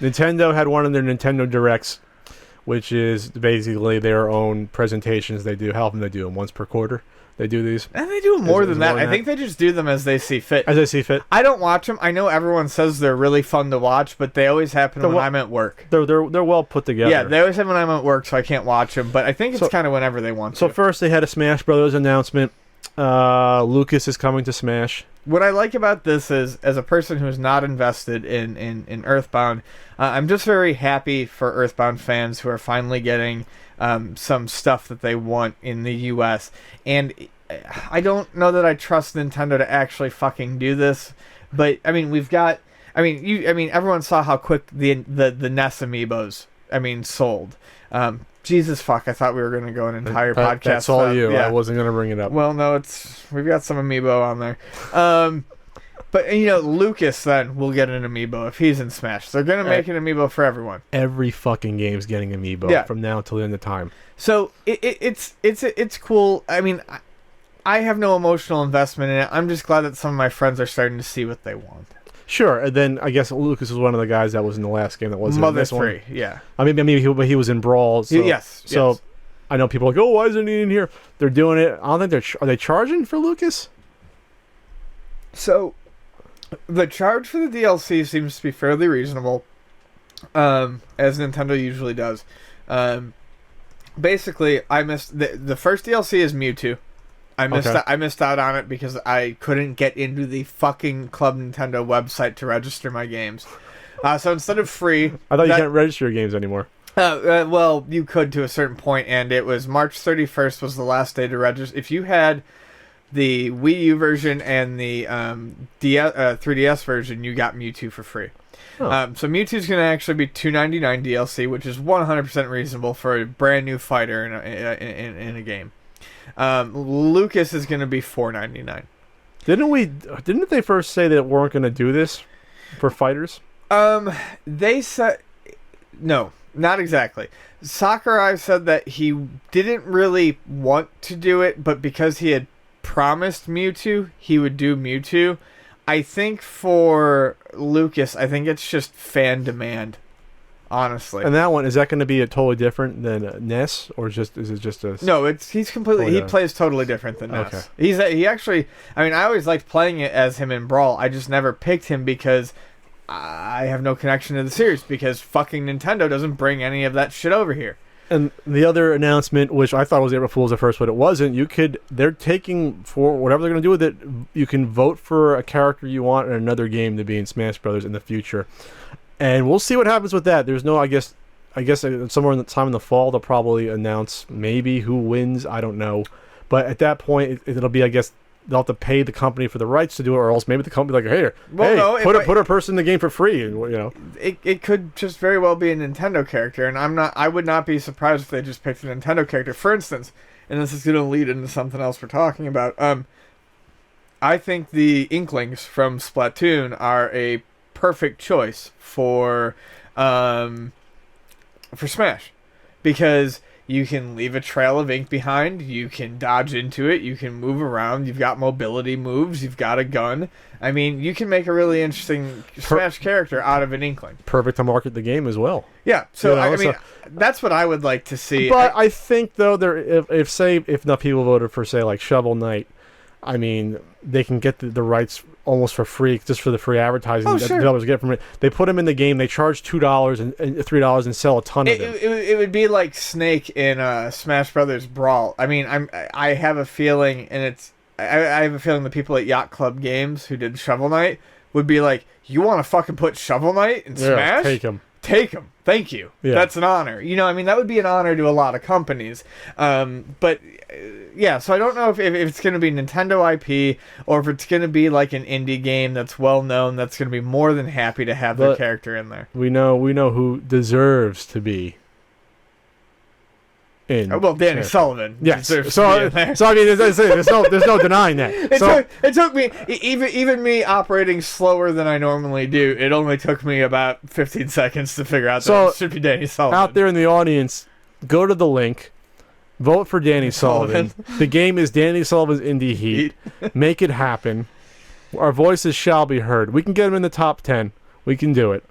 Nintendo had one of their Nintendo Directs, which is basically their own presentations they do. How often they do them? Once per quarter? They do these? And they do more than that. I think they just do them as they see fit. As they see fit. I don't watch them. I know everyone says they're really fun to watch, but they always happen when I'm at work. They're well put together. Yeah, they always happen when I'm at work, so I can't watch them. But I think it's kind of whenever they want to. So first they had a Smash Brothers announcement. Lucas is coming to Smash. What I like about this is, as a person who is not invested in Earthbound, I'm just very happy for Earthbound fans who are finally getting some stuff that they want in the U.S. And I don't know that I trust Nintendo to actually fucking do this, but I mean, everyone saw how quick the NES amiibos, sold. Jesus fuck! I thought we were going to go an entire podcast. That's all you. Yeah. I wasn't going to bring it up. Well, no, we've got some amiibo on there. But Lucas then will get an amiibo if he's in Smash. They're going to make an amiibo for everyone. Every fucking game's getting amiibo from now until the end of time. So it's cool. I mean, I have no emotional investment in it. I'm just glad that some of my friends are starting to see what they want. Sure, and then I guess Lucas was one of the guys that was in the last game that wasn't in this Mother 3, one. yeah. I mean, he was in Brawl. So, yes. I know people are like, oh, why isn't he in here? They're doing it. I don't think are they charging for Lucas? So, the charge for the DLC seems to be fairly reasonable, as Nintendo usually does. Basically, I missed the first DLC is Mewtwo. I missed out on it because I couldn't get into the fucking Club Nintendo website to register my games. So instead of free... I thought you can't register your games anymore. Well, you could to a certain point, and it was March 31st was the last day to register. If you had the Wii U version and the 3DS version, you got Mewtwo for free. Huh. So Mewtwo's going to actually be $2.99 DLC, which is 100% reasonable for a brand new fighter in a game. Lucas is going to be $4.99. Didn't they first say that weren't going to do this for fighters? They said no, not exactly. Sakurai said that he didn't really want to do it, but because he had promised Mewtwo, he would do Mewtwo. I think for Lucas, I think it's just fan demand. Honestly, and that one is that going to be a totally different than NES, or is it just a? No, he's completely. He plays totally different than NES. Okay. He actually. I mean, I always liked playing it as him in Brawl. I just never picked him because I have no connection to the series because fucking Nintendo doesn't bring any of that shit over here. And the other announcement, which I thought was April Fool's at first, but it wasn't. They're taking for whatever they're going to do with it. You can vote for a character you want in another game to be in Smash Brothers in the future. And we'll see what happens with that. There's no, I guess somewhere in the time in the fall they'll probably announce maybe who wins. I don't know, but at that point it'll be, I guess, they'll have to pay the company for the rights to do it, or else maybe the company like, put a person in the game for free, It could just very well be a Nintendo character, and I would not be surprised if they just picked a Nintendo character, for instance. And this is going to lead into something else we're talking about. I think the Inklings from Splatoon are a perfect choice for Smash, because you can leave a trail of ink behind, you can dodge into it, you can move around, you've got mobility moves, you've got a gun. I mean, you can make a really interesting Smash character out of an Inkling. Perfect to market the game as well. Yeah, so that's what I would like to see. But I think though, if enough people voted for, say, like Shovel Knight, I mean, they can get the rights almost for free, just for the free advertising that developers get from it. They put them in the game, they charge $2 and $3 and sell a ton of them. It would be like Snake in Smash Brothers Brawl. I mean, I have a feeling, and I have a feeling the people at Yacht Club Games who did Shovel Knight would be like, you want to fucking put Shovel Knight in Smash? Take him. Thank you. Yeah. That's an honor. That would be an honor to a lot of companies. But yeah, so I don't know if it's going to be Nintendo IP or if it's going to be like an indie game that's well known that's going to be more than happy to have their character in there. We know who deserves to be in. Well, Danny Sullivan. Yes. So I mean, there's no denying that. It took me, even me operating slower than I normally do, it only took me about 15 seconds to figure out that it should be Danny Sullivan. Out there in the audience, go to the link, vote for Danny Sullivan. The game is Danny Sullivan's Indie Heat. Make it happen. Our voices shall be heard. We can get him in the top 10. We can do it.